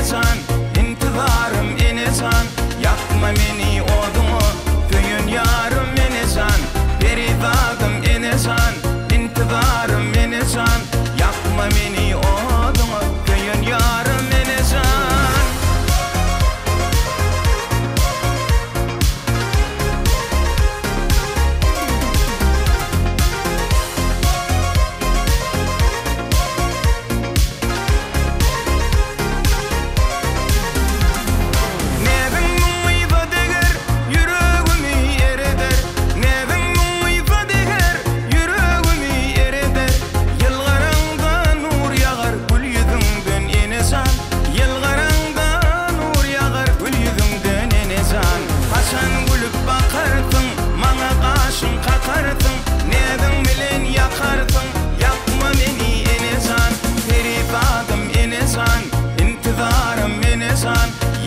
enesan, intizarım enesan, yakma meni odunu, köyün yarım enesan, perizadım enesan, intizarım enesan, yakma meni odunu, köyün yarım enesan.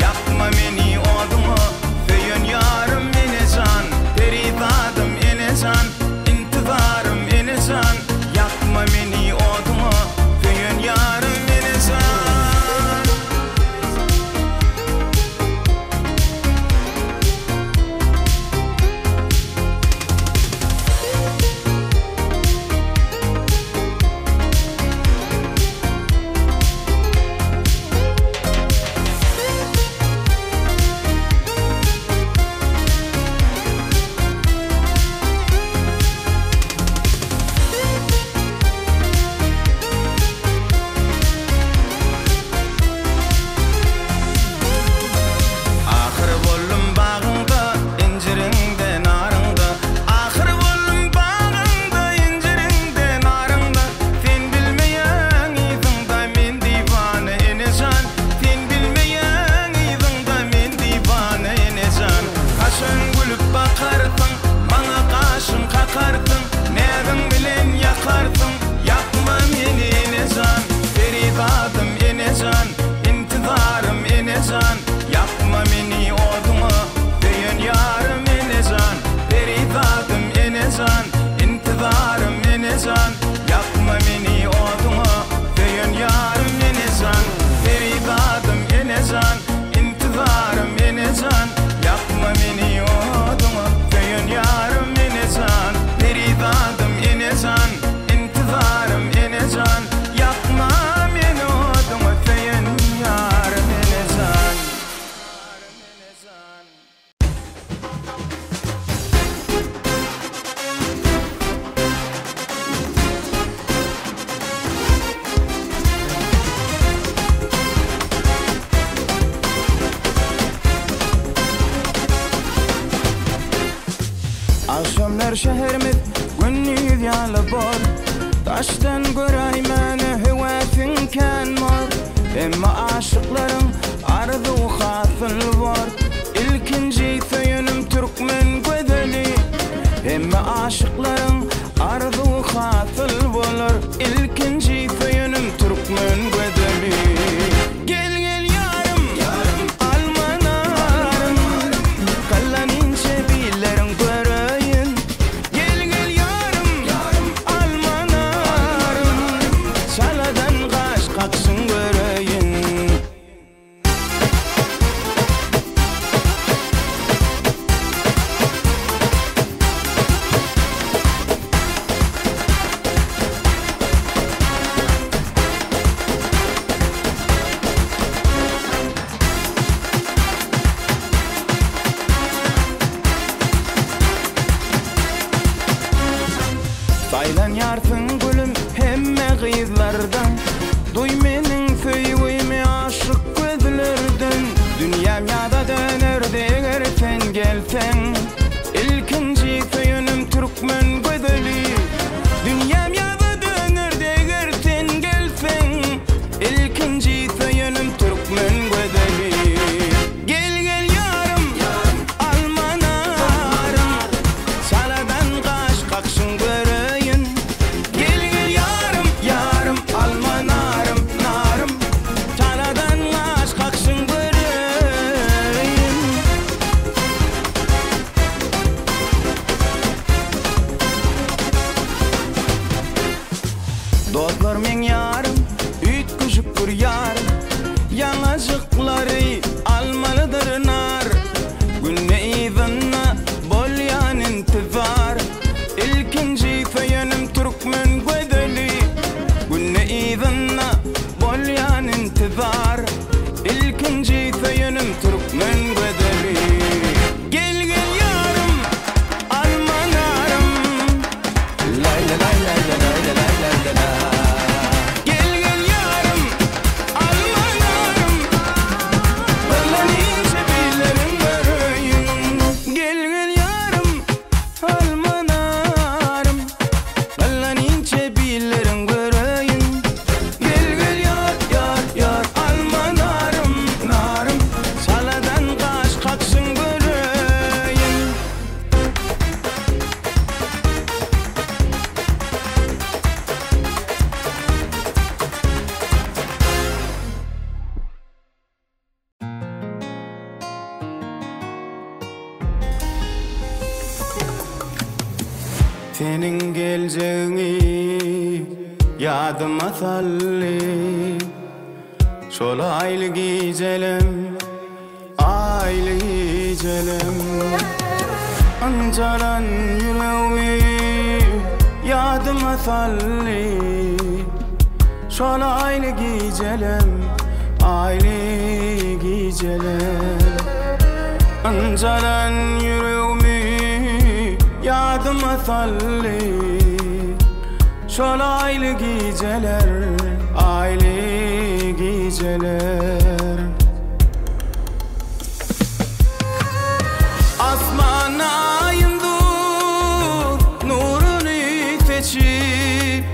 Yakma meni odumu, köyün yarım enesan, perizadım enesan, intizarım enesan, yakma meni odumu, köyün yarım enesan. Yakma meni odumu, köyün yarım enesan, perizadım enesan, intizarım enesan, yakma meni odumu, köyün yarım enesan, perizadım enesan, intizarım enesan, yakma meni odumu, köyün yarım enesan, perizadım enesan, intizarım enesan, yakma meni odumu, köyün yarım enesan. Akşamlar şehrimiz gündüz yalı bor, taştan göreymen hüvetin kan mor. Emma aşıkların arzu hasıl var, İlkinci söyünüm Türkmen güzeli. Emma aşıkların arzu hasıl olur, İlkinci söyünüm Türkmen güzeli. Gel gel yarım, almanarım, kallanin çebilerin göreyim. Gel gel yarım, almanarım, çaladan kaç kaksın göreyim. acıkları almalıdır nar. Günne izinna bolyan intizar. İlkinci feyenim Türkmen güdeli. Günne izinna bolyan intizar. İlkinci feyenim Türkmen güdeli. Gel gel yarım almanarım. Lay la lay lay la lay la lay la la la. Gel gel yarım almanarım. Vallahi sebilerim göreyim. Gel gel yarım almanarım. Vallahi sebilerim göreyim. Gel gel yar yar yar almanarım narım. Saladan kaç kaçsın göreyim. Senin geleceğini yadıma salli. Şol aylı gicelim, aylı gicelim. Ancaran yüreğimi yadıma salli. Şol aylı gicelim, aylı gicelim. Ancaran yüreğimi yadıma salli. Şol aylı geceler, aylı geceler. Asman ayındır nurunu seçip.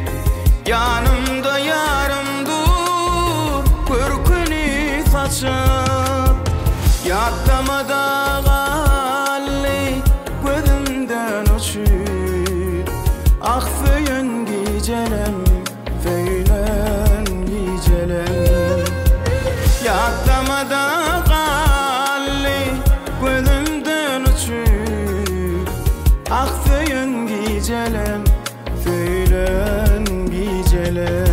Yanımda yarımdır kürkünü saçıp. Yattamada galli gözümden uçup. Ah föyün gicelem, föylen gicelem. Yattamada galli gözümden uçup. Ah föyün gicelem, föylen gicelem.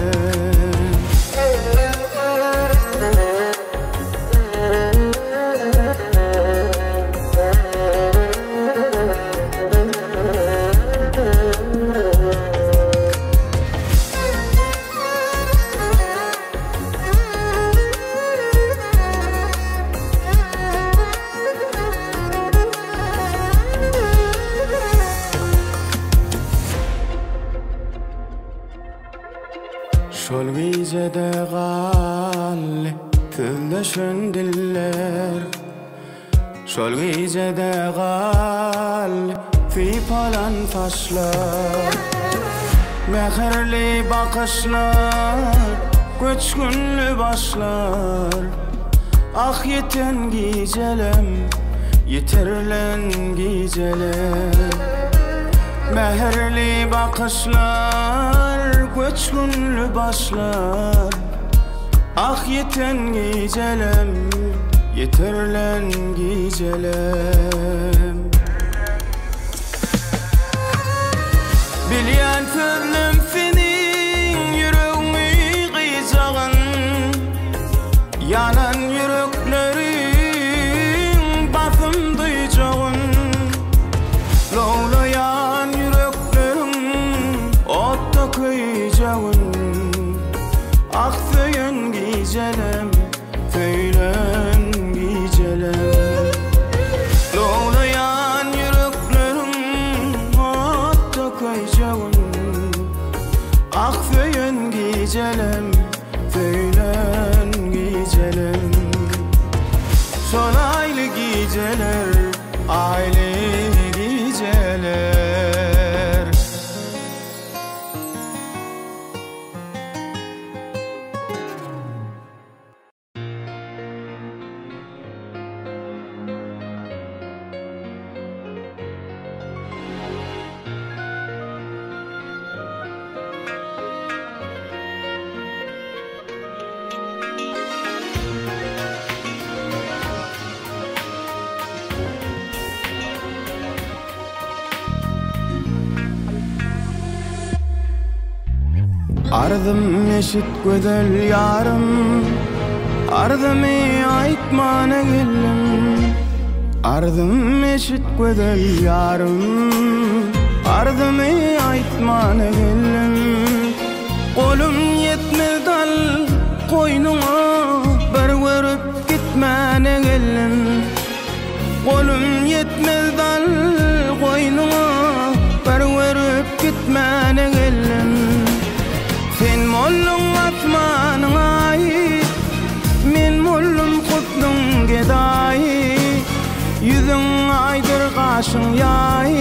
Şol gecede galli tüldüşün diller. Şol gecede galli fip alan taşlar. Mehirli bakışlar, göçkünlü başlar. Ah yeten gicelem, yitirlen gicelem. Mehirli bakışlar, göçkünlü başlar. Ah yeten gicelem, yitirlen gicelem. Bilyen sözlüm senin yüreğimi kıyacağın. Yanan yüreklerin basım duyacağın. Lowlayan yüreklerin otta kıyacağın. Ah föyün gicelem, föylen gicelem. Lowlayan yüreklerin otta kıyacağın. Ah föyün gicelem, föylen gicelem. Şol aylı giceler, aylı giceler. Ardım eşit güzel yarım, Ardımy aýtmana geldim, ardym eşit gödel ýarym. Ardımy aýtmana geldim, golum ýetmez dal koýnuňa bir görüp gitmäne geldim. Golum ýetmez dal koýnuňa bir görüp gitmäne geldim. Sen mollum atmanyňa men mollum kutluň gedaý. Yüzüň aýdyr gaşyň ýaý,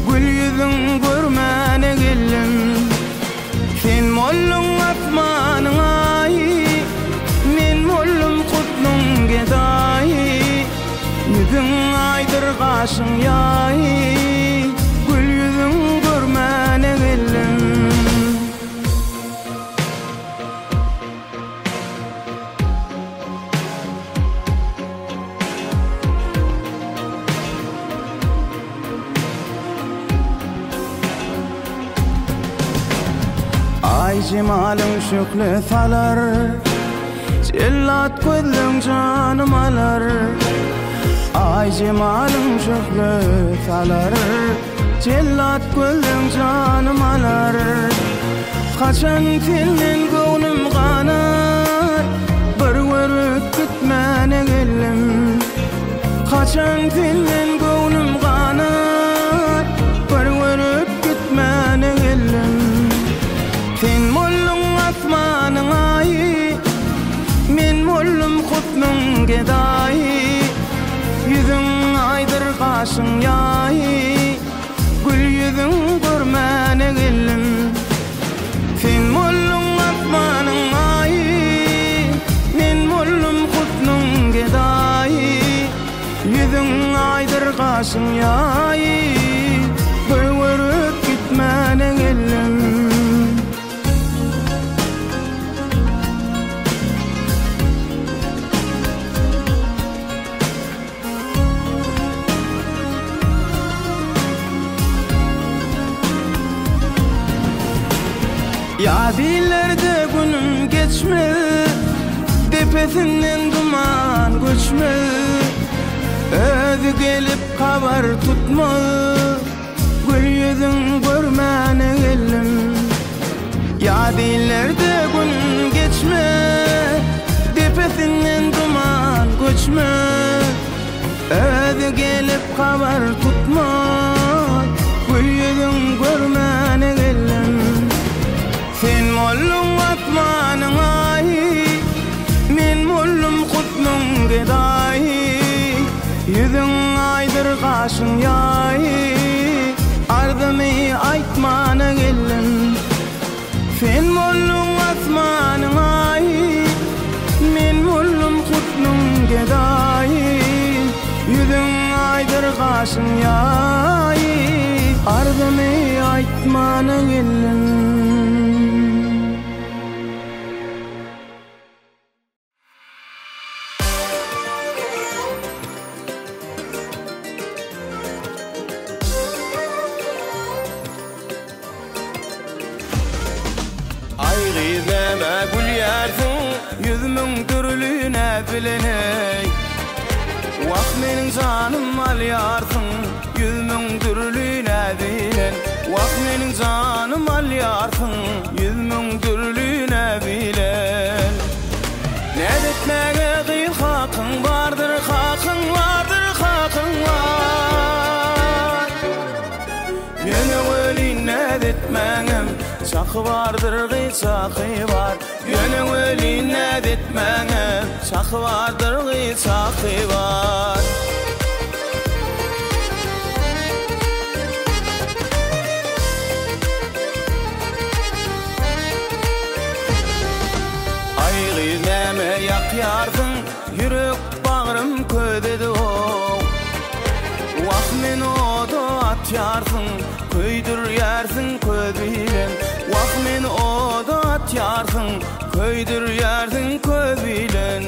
gül yüzüň görmäne geldim. Sen mollum atmanyňa men mollum kutluň gedaý. Yüzüň aýdyr gaşyň ýaý, gül yüzüň görmäne geldim. Ay jemalyň şökle salar, cellat gözlüň janym alar. Ay jemalyň şökle salar, cellat gözlüň janym alar. Kaçan senden göwnüm ganar, bir görüp gitmäne geldim. Kaçan senden göwnüm ganar, bir görüp gitmäne geldim. Sen mollum asmanyňa men mollum kutluň gedaý. Yüzüň aýdyr gaşyň ýaý, gül yüzüň görmäne geldim. Sen mollum asmanyňa men mollum kutluň gedaý. Yüzüň aýdyr gaşyň ýaý, bir görüp gitmäne geldim. Ýadilerde günüm geçmez, depesinden duman göçmez. Özü gelip kabar tutmaz, gül yüzüň görmäne geldim. Ýadilerde günüm geçmez, depesinden duman göçmez. Özü gelip kabar tutmaz, gül yüzüň görmäne geldim. Sen mollum atmanyňa men mollum kutluň gedaý. Yüzüň aýdyr gaşyň ýaý, ardymy aýtmana geldim. Sen mollum atmanyňa men mollum kutluň gedaý. Yüzüň aýdyr gaşyň ýaý, ardymy aýtmana geldim. Yüzümün türlüne bileney, wak meniň janym alýarsyn. Yüzümün türlüne bilen, wak meniň janym alýarsyn. Yüzümün türlüne bilen, nädetmäge gyl hakyň bardyr, hakyň bardyr, hakyň bar. Ýene welin nädetmägem, saky bardyr, saky bar. Ýene welin nädetmägem, saky bardyr, saky bar. Aýgy näme ýakýardyň, ýürek bagrym ködedi o. Wak men oda atýarsyň, köýdürýärsiň köz bilen. Wak men oda atýarsyň, köýdürýärsiň köz bilen.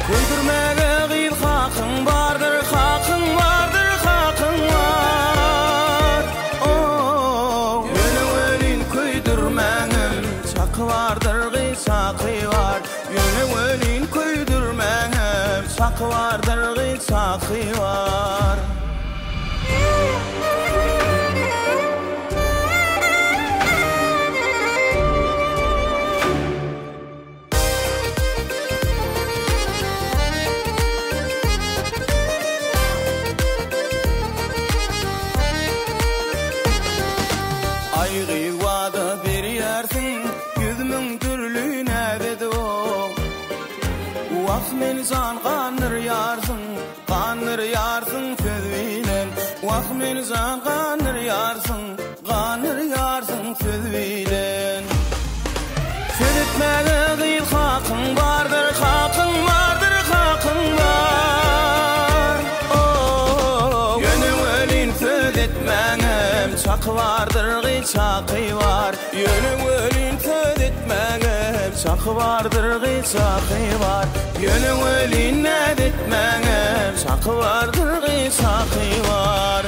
Köýdürmäge gyl hakyň bardyr, hakyň bardyr, hakyň bar. Oh, ýene welin köýdürmägem, saky bardyr, saky bar. çak vardır çakı var. Aygı vada bir yersin, yüzümün türlü nerede o? Vak meni zan kanır yarsın sözüyle. Vak meni zan kanır yarsın sözüyle. Söz etmeye değil hakkın vardır, hakkın vardır, hakkın var. Oh, yönüm ölün söz etmenem, çak vardır, çakı var. Yönüm ölün söz etmenem, çak vardır, çakı var. Yönüm ölün ne etmenem, çak vardır, çakı var.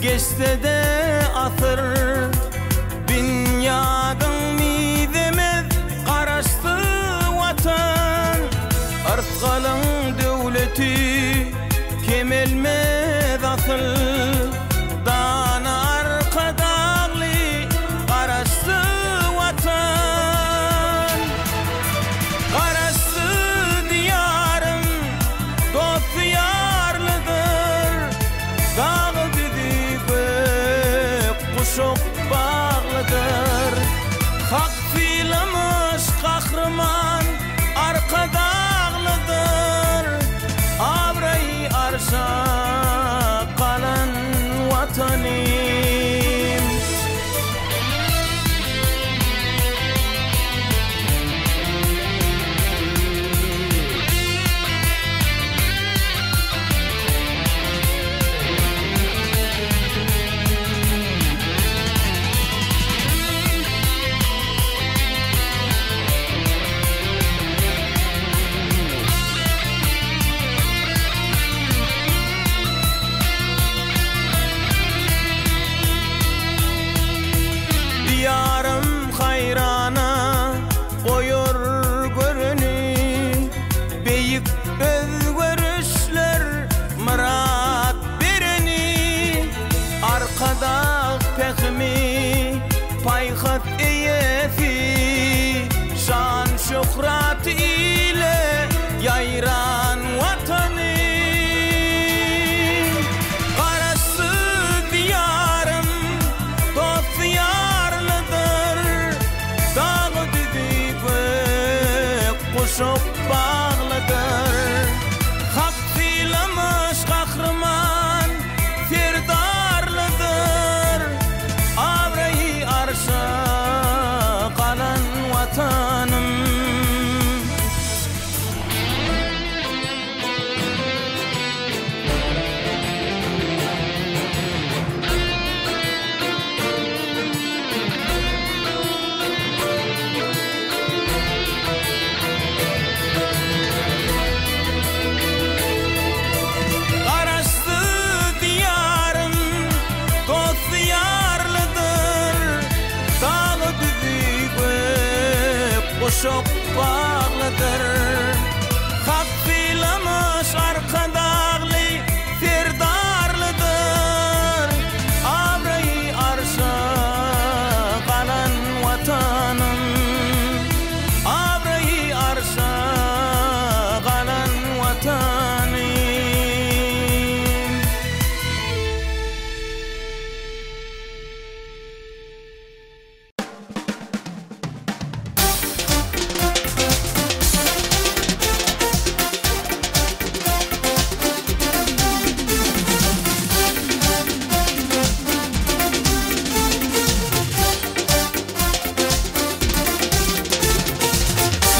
geçse de asır dünyadın midemez qarasty watan artqalın döwleti kemelmez asıl dana arkadagly qarasty watan qarasty diyarım dost yarlıdır dağı düzüpe kuşup bağlıdır hak filamış kahraman arkadağlıdır abrayı arşa kalan vatanim Yarım hayrana koyur görünü beyik özgörüşler murat bereni arkada pekmi payhat eyesi şan şöhret ile yayran vatanı qarasty diyarım dost yarlıdır dağı düzüpe kuşup bağlıdır hak filamış kahraman firdarlıdır abrayı arşa kalan vatanım qarasty diyarım dost yarlıdır dağı düzüpe kuşup bağlıdır hak filamış arkadağlı firdarlıdır abrayı arşa kalan vatanım abrayı arşa kalan vatanım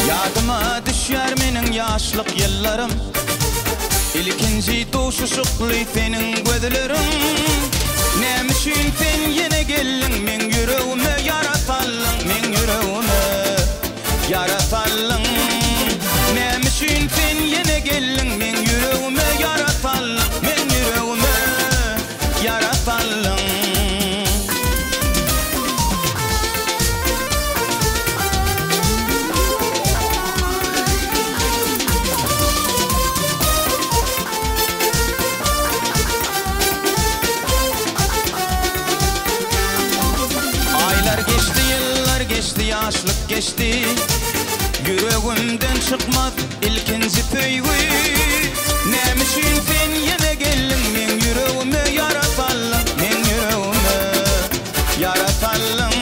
Yadıma düşer menin yaşlık yıllarım İlkinci doğuşuşuklu senin gözlerim Nemişin sen yine gelin men yüreğime yaratallın men yüreğime yaratallın Nemişin sen yine gelin men yüreğime yaratallın men yüreğime yaratallın Aylar geçti, yıllar geçti, yaşlık geçti Yüreğimden çıkmaz ilkinci peyvi Nemişin sen yine gelin men yüreğime yaratallın men yüreğime yaratallın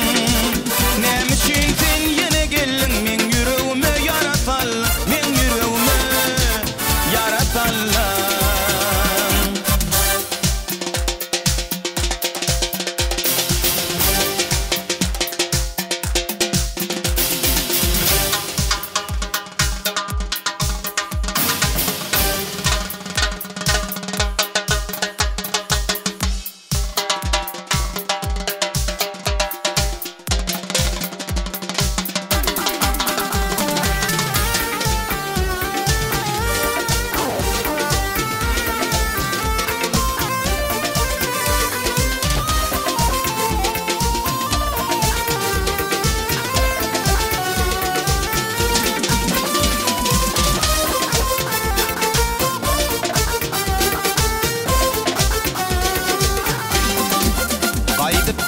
Nemişin sen yine gelin men yüreğime yaratallın men yüreğime yaratallın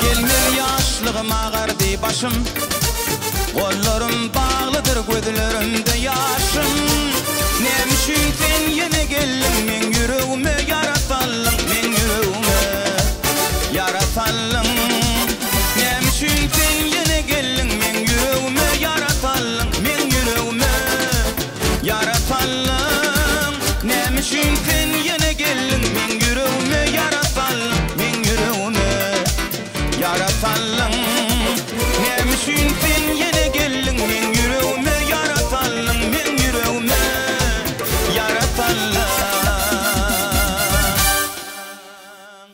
Gelmir yaşlığım ağardı başım, kollarım bağlıdır gözlerimde yaşım. Nemşin sen yine geldin men yüreğime yaratalım, men yüreğime yaratalım. Nemşin sen yine geldin men yüreğime yaratalım, men yüreğime yaratalım. Nemşin sen yine geldin men yüreğime yaratalım, men yüreğime yaratalım.